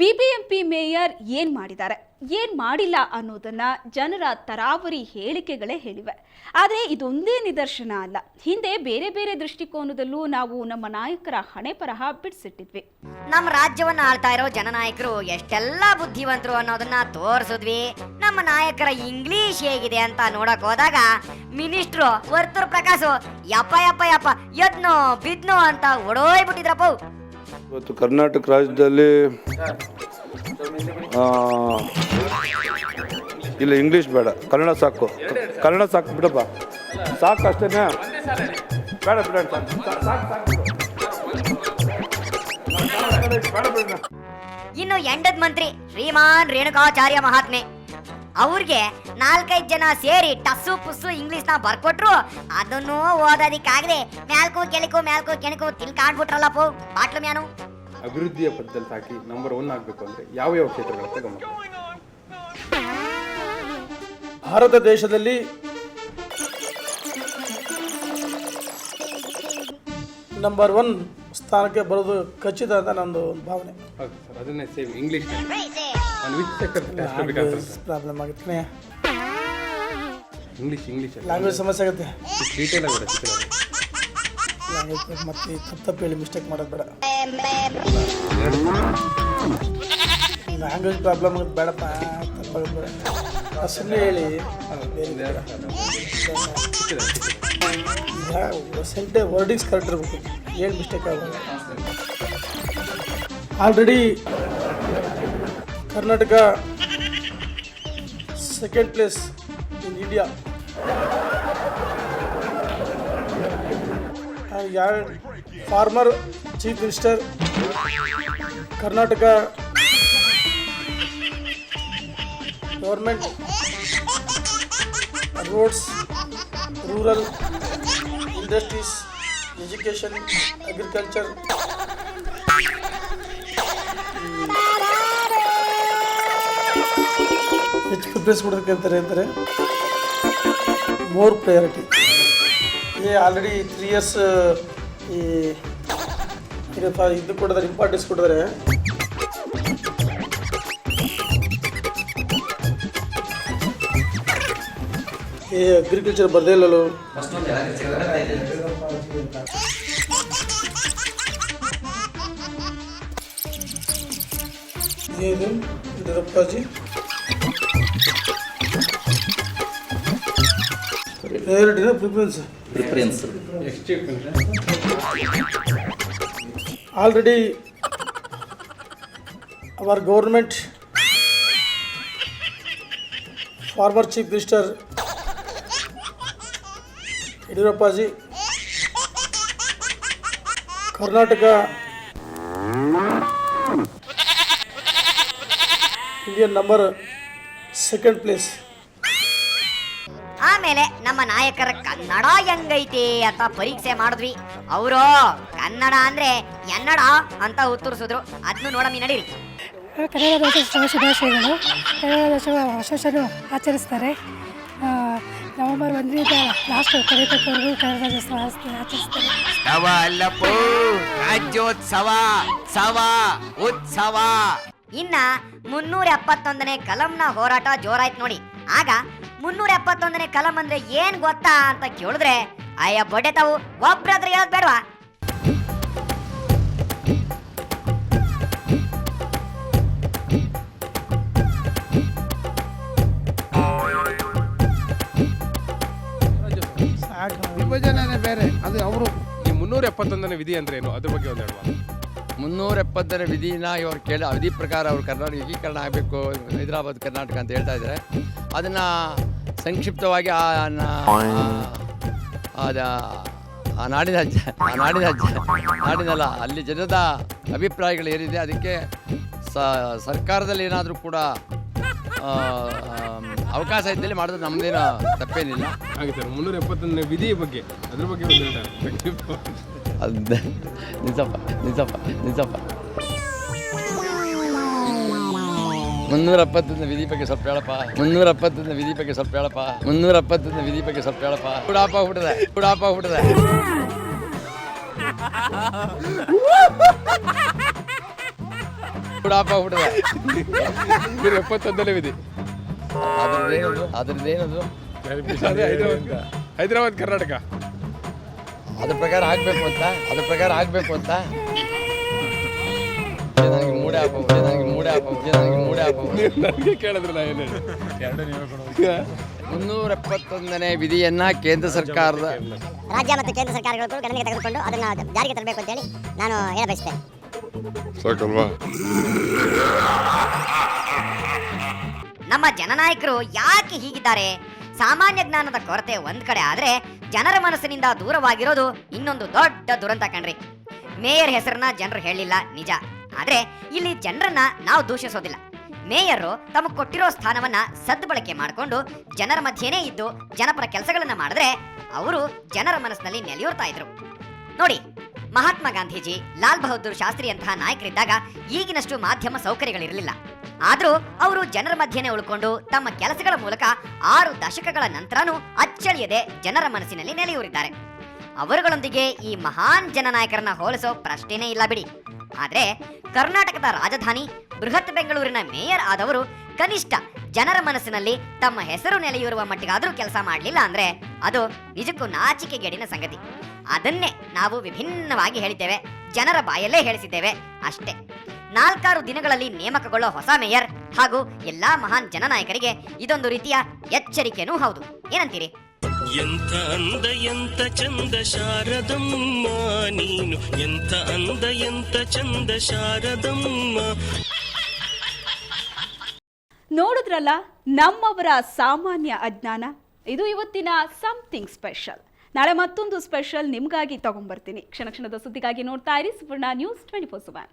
BBMP mayor ಏನ್ ಮಾಡಿದ್ದಾರೆ, ಏನ್ ಮಾಡಿಲ್ಲ ಅನ್ನೋದನ್ನ ಜನರ ತರಾವರಿ ಹೇಳಿಕೆಗಳೇ ಹೇಳಿವೆ. ಆದರೆ ಇದೊಂದೇ ನಿದರ್ಶನ ಅಲ್ಲ. ಹಿಂದೆ ಬೇರೆ ಬೇರೆ ದೃಷ್ಟಿಕೋನದಲ್ಲೂ ನಾವು ನಮ್ಮ ನಾಯಕರ ಹಣೆ ಬರಹ ಬಿಡಿಸಿಟ್ಟಿದ್ವಿ. ನಮ್ಮ ರಾಜ್ಯವನ್ನ ಆಳ್ತಾ ಇರೋ ಜನನಾಯಕರು ಎಷ್ಟೆಲ್ಲ ಬುದ್ಧಿವಂತರು ಅನ್ನೋದನ್ನ ತೋರಿಸಿದ್ವಿ. ನಮ್ಮ ನಾಯಕರ ಇಂಗ್ಲಿಷ್ ಹೇಗಿದೆ ಅಂತ ನೋಡಕ್ ಹೋದಾಗ ಮಿನಿಸ್ಟ್ರು ವರ್ತೂರ್ ಪ್ರಕಾಶ್ ಯಪ್ಪ ಯಪ್ಪ ಯಪ್ಪ ಎದ್ನೋ ಬಿದ್ನೋ ಅಂತ ಒಡೋಯ್ಬಿಟ್ಟಿದ್ರಪ್ಪ. ಇವತ್ತು ಕರ್ನಾಟಕ ರಾಜ್ಯದಲ್ಲಿ ಇಲ್ಲ ಇಂಗ್ಲೀಷ್ ಬೇಡ, ಕನ್ನಡ ಸಾಕು. ಕನ್ನಡ ಸಾಕು ಬಿಡಪ್ಪ, ಸಾಕು ಅಷ್ಟೇನೆ, ಬೇಡ ಬಿಡ. ಇನ್ನು ಎಂಡದ ಮಂತ್ರಿ ಶ್ರೀಮಾನ್ ರೇಣುಕಾಚಾರ್ಯ ಮಹಾತ್ಮೆ ಅವ್ರಿಗೆ 4-5 ಜನ ಸೇರಿ ಟಸ್ಸು ಪುಸ್ಸು ಇಂಗ್ಲಿಷ್ ನ ಬರ್ಕೊಟ್ರು. ಅದನ್ನು ಓದೋದಿಕ್ಕಾಗದೆ ಮ್ಯಾಲ್ಕು ಕೆಣಕು ತಿಳ್ಕಾಡ್ಬಿಟ್ರಲ್ಲಪ್ಪ ಬಾಟ್ಲು ಮ್ಯಾನು. ಅಭಿವೃದ್ಧಿಯ ಪಥದಲ್ಲಿ ಸಾಕಿ ನಂಬರ್ 1 ಆಗಬೇಕು ಅಂದ್ರೆ ಯಾವ ಕ್ಷೇತ್ರಗಳತ್ತ ಗಮನ? ಭಾರತ ದೇಶದಲ್ಲಿ ನಂಬರ್ 1 ಸ್ಥಾನಕ್ಕೆ ಬರೋದು ಖಚಿತ ಅಂತ ನಂದು ಭಾವನೆ. ಹೌದು ಸರ್, ಅದನ್ನೇ ಸೇಮ್ ಇಂಗ್ಲಿಷ್ ಪ್ರಾಬ್ಲಮ್ ಆಗುತ್ತೆ, ಇಂಗ್ಲಿಷ್ ಲ್ಯಾಂಗ್ವೇಜ್ ಸಮಸ್ಯೆ ಆಗುತ್ತೆ. ಡೀಟೇಲ್ ಆಗಿ ಲ್ಯಾಂಗ್ವೇಜ್ ಮತ್ತೆ ತಪ್ಪು ಹೇಳಿ ಮಿಸ್ಟೇಕ್ ಮಾಡೋದು ಬೇಡ. ಲ್ಯಾಂಗ್ವೇಜ್ ಪ್ರಾಬ್ಲಮ್ ಆಗುತ್ತೆ, ಬೇಡಪ್ಪ ತಪ್ಪಾಗೋದು ಬೇಡ. ಸುಮ್ಮನೆ ಹೇಳಿ ಈಗ ವರ್ಡಿಂಗ್ಸ್ ಕರೆಕ್ಟ್ ಇರಬೇಕು, ಏನು ಮಿಸ್ಟೇಕ್ ಆಗೋಲ್ಲ. Already Karnataka second place in India. Farmer chief minister Karnataka government roads, rural industries, education, agriculture, ಹೆಚ್ಚು ಪ್ರಿಫರೆನ್ಸ್ ಕೊಡೋದಕ್ಕೆ ಅಂತಾರೆ ಮೋರ್ ಪ್ರಯಾರಿಟಿ. ಆಲ್ರೆಡಿ 3 years ಈ ಇದು ಕೊಡಿದ್ರೆ, ಇಂಪಾರ್ಟೆನ್ಸ್ ಕೊಡಿದ್ರೆ ಈ ಅಗ್ರಿಕಲ್ಚರ್ ಬರ್ದೇ ಇಲ್ಲಲು. ಇದು ಯಡಿಯೂರಪ್ಪಾಜಿ ಪ್ರಿಫರೆನ್ಸ್ ಆಲ್ರೆಡಿ ಅವರ್ government former chief minister Yediyurappaji Karnataka Indian number 2nd place. ಆಮೇಲೆ ನಮ್ಮ ನಾಯಕರ ಕನ್ನಡ ಹೆಂಗೈತಿ ಅಂತ ಪರೀಕ್ಷೆ ಮಾಡಿದ್ವಿ. ಅವರು ಕನ್ನಡ ಅಂದ್ರೆ ಎನ್ನಡ ಅಂತ ಉತ್ತರಿಸಿದ್ರು. ಅದನ್ನು ನೋಡಮ್ಮಿ ನಡೀರಿ. ಕನ್ನಡ ರಾಜ್ಯೋತ್ಸವ ಶುಭಾಶಯಗಳು. ಕನ್ನಡ ರಾಜ್ಯೋತ್ಸವ ವರ್ಷ ಆಚರಿಸ್ತಾರೆ. ನವೆಂಬರ್ 1ರಿಂದ ಲಾಸ್ಟ್ ಕಡೆ ತನಕವರೆಗೂ ಕನ್ನಡ ರಾಜ್ಯೋತ್ಸವ ಆಚರಿಸ್ತಾರೆ. ಉತ್ಸವ. ಇನ್ನ 371ನೇ ಕಲಂನ ಹೋರಾಟ ಜೋರಾಯ್ತು ನೋಡಿ. ಆಗ 371ನೇ ಕಲಂ ಅಂದ್ರೆ ಏನ್ ಗೊತ್ತಾ ಅಂತ ಕೇಳಿದ್ರೆ ಅಯ್ಯ ಬೊಡೆ ತಾವು ಒಬ್ರಾದ್ರೆ ಹೇಳೋದ್ ಬೇಡವಾ? ವಿಭಜನೆ ಬೇರೆ, ಅದು ಅವರು. ಈ 371ನೇ ವಿಧಿ ಅಂದ್ರೆ ಏನು, ಅದ್ರ ಬಗ್ಗೆ ಒಂದು ಹೇಳುವ. 370ನೇ ವಿಧಿನ ಇವ್ರು ವಿಧಿ ಪ್ರಕಾರ ಅವರು ಕರ್ನಾಟಕ ಏಕೀಕರಣ ಆಗಬೇಕು, ಹೈದರಾಬಾದ್ ಕರ್ನಾಟಕ ಅಂತ ಹೇಳ್ತಾ ಇದ್ದಾರೆ. ಅದನ್ನು ಸಂಕ್ಷಿಪ್ತವಾಗಿ ನಾಡಿನಲ್ಲ ಅಲ್ಲಿ ಜನದ ಅಭಿಪ್ರಾಯಗಳು ಏನಿದೆ ಅದಕ್ಕೆ ಸರ್ಕಾರದಲ್ಲಿ ಏನಾದರೂ ಕೂಡ ಅವಕಾಶ ಇದ್ದಲ್ಲಿ ಮಾಡಿದ್ರೆ ನಮ್ಮದೇನು ತಪ್ಪೇನಿಲ್ಲ. ಹಾಗೆ ಸರ್, 371ನೇ ವಿಧಿ ಬಗ್ಗೆ ಅದ್ರ ಬಗ್ಗೆ ಒಂದು ಅದು ನಿಜಪ್ಪ 370ನೇ ವಿಧಿ ಬಗ್ಗೆ ಸ್ವಲ್ಪ ಹೇಳಪ್ಪ. 370ನೇ ವಿಧಿ ಬಗ್ಗೆ ಸ್ವಲ್ಪ ಹೇಳಪ್ಪ. 370ನೇ ವಿಧಿ ಬಗ್ಗೆ ಸ್ವಲ್ಪ ಹೇಳಪ್ಪ. ಹುಡಾಪ ಹೋಗ್ಬಿಟ್ಟದೆ. ಬುಡಾಪ ಬಿಡದ 171ನೇ ವಿಧಿ. ಅದ್ರದ್ದೇನದು ಅದೇ ಹೈದರಾಬಾದ್ ಕರ್ನಾಟಕ. ಅದ್ರ ಪ್ರಕಾರ ಆಗ್ಬೇಕು ಅಂತ ನನಗೆ ಮೂಡೆ ಹಾಪ ನನಗೆ ಕೇಳಿದ್ರಲ್ಲ ಏನು 371ನೇ ವಿಧಿಯನ್ನ ಕೇಂದ್ರ ಸರ್ಕಾರದ ರಾಜ್ಯ ಮತ್ತು ಕೇಂದ್ರ ಸರ್ಕಾರಗಳು ಗಣನೆಗೆ ತೆಗೆದುಕೊಂಡು ಅದನ್ನು ಜಾರಿಗೆ ತರಬೇಕು ಅಂತೇಳಿ ನಾನು ಹೇಳ ಬಯಸ್ತೇನೆ. ಸಾಕಲ್ವಾ? ನಮ್ಮ ಜನನಾಯಕರು ಯಾಕೆ ಹೀಗಿದ್ದಾರೆ? ಸಾಮಾನ್ಯ ಜ್ಞಾನದ ಕೊರತೆ ಒಂದ್ ಕಡೆ ಆದ್ರೆ ಜನರ ಮನಸ್ಸಿನಿಂದ ದೂರವಾಗಿರೋದು ಇನ್ನೊಂದು ದೊಡ್ಡ ದುರಂತ ಕಣ್ರಿ. ಮೇಯರ್ ಹೆಸರನ್ನ ಜನರು ಹೇಳಿಲ್ಲ ನಿಜ, ಆದ್ರೆ ಇಲ್ಲಿ ಜನರನ್ನ ನಾವು ದೂಷಿಸೋದಿಲ್ಲ. ಮೇಯರ್ ತಮಗೆ ಕೊಟ್ಟಿರೋ ಸ್ಥಾನವನ್ನ ಸದ್ಬಳಕೆ ಮಾಡಿಕೊಂಡು ಜನರ ಮಧ್ಯೆನೇ ಇದ್ದು ಜನಪರ ಕೆಲಸಗಳನ್ನ ಮಾಡಿದ್ರೆ ಅವರು ಜನರ ಮನಸ್ಸಿನಲ್ಲಿ ನೆಲೆಯೂರ್ತಾ ಇದ್ರು. ನೋಡಿ, ಮಹಾತ್ಮ ಗಾಂಧೀಜಿ, ಲಾಲ್ ಬಹದ್ದೂರ್ ಶಾಸ್ತ್ರಿಯಂತಹ ನಾಯಕರಿದ್ದಾಗ ಈಗಿನಷ್ಟು ಮಾಧ್ಯಮ ಸೌಕರ್ಯಗಳಿರಲಿಲ್ಲ. ಆದ್ರೂ ಅವರು ಜನರ ಮಧ್ಯೆನೇ ಉಳ್ಕೊಂಡು ತಮ್ಮ ಕೆಲಸಗಳ ಮೂಲಕ 6 ದಶಕಗಳ ನಂತರನೂ ಅಚ್ಚಳಿಯದೆ ಜನರ ಮನಸ್ಸಿನಲ್ಲಿ ನೆಲೆಯೂರಿದ್ದಾರೆ. ಅವರುಗಳೊಂದಿಗೆ ಈ ಮಹಾನ್ ಜನನಾಯಕರನ್ನ ಹೋಲಿಸೋ ಪ್ರಶ್ನೆನೇ ಇಲ್ಲ ಬಿಡಿ. ಆದ್ರೆ ಕರ್ನಾಟಕದ ರಾಜಧಾನಿ ಬೃಹತ್ ಬೆಂಗಳೂರಿನ ಮೇಯರ್ ಆದವರು ಕನಿಷ್ಠ ಜನರ ಮನಸ್ಸಿನಲ್ಲಿ ತಮ್ಮ ಹೆಸರು ನೆಲೆಯೂರುವ ಮಟ್ಟಿಗಾದ್ರೂ ಕೆಲಸ ಮಾಡಲಿಲ್ಲ ಅಂದ್ರೆ ಅದು ನಿಜಕ್ಕೂ ನಾಚಿಕೆಗೇಡಿನ ಸಂಗತಿ. ಅದನ್ನೇ ನಾವು ವಿಭಿನ್ನವಾಗಿ ಹೇಳಿದ್ದೇವೆ, ಜನರ ಬಾಯಲ್ಲೇ ಹೇಳಿಸಿದ್ದೇವೆ ಅಷ್ಟೇ. 4-6 ದಿನಗಳಲ್ಲಿ ನೇಮಕಗೊಳ್ಳೋ ಹೊಸ ಮೇಯರ್ ಹಾಗೂ ಎಲ್ಲಾ ಮಹಾನ್ ಜನನಾಯಕರಿಗೆ ಇದೊಂದು ರೀತಿಯ ಎಚ್ಚರಿಕೆನೂ ಹೌದು. ಏನಂತೀರಿ? ಎಂಥ ಅಂದ ಎಂಥ ಚಂದ ಶಾರದಮ್ಮ ನೀನು, ಎಂಥ ಅಂದ ಎಂಥ ಚಂದ ಶಾರದಮ್ಮ. ನೋಡಿದ್ರಲ್ಲ ನಮ್ಮವರ ಸಾಮಾನ್ಯ ಅಜ್ಞಾನ. ಇದು ಇವತ್ತಿನ ಸಮಥಿಂಗ್ ಸ್ಪೆಷಲ್. ನಾಳೆ ಮತ್ತೊಂದು ಸ್ಪೆಷಲ್ ನಿಮಗಾಗಿ ತಗೊಂಡ್ಬರ್ತೀನಿ. ಕ್ಷಣ ಕ್ಷಣದ ಸುದ್ದಿಗಾಗಿ ನೋಡ್ತಾ ಇರಿ ಸುವರ್ಣ ನ್ಯೂಸ್ 24/7.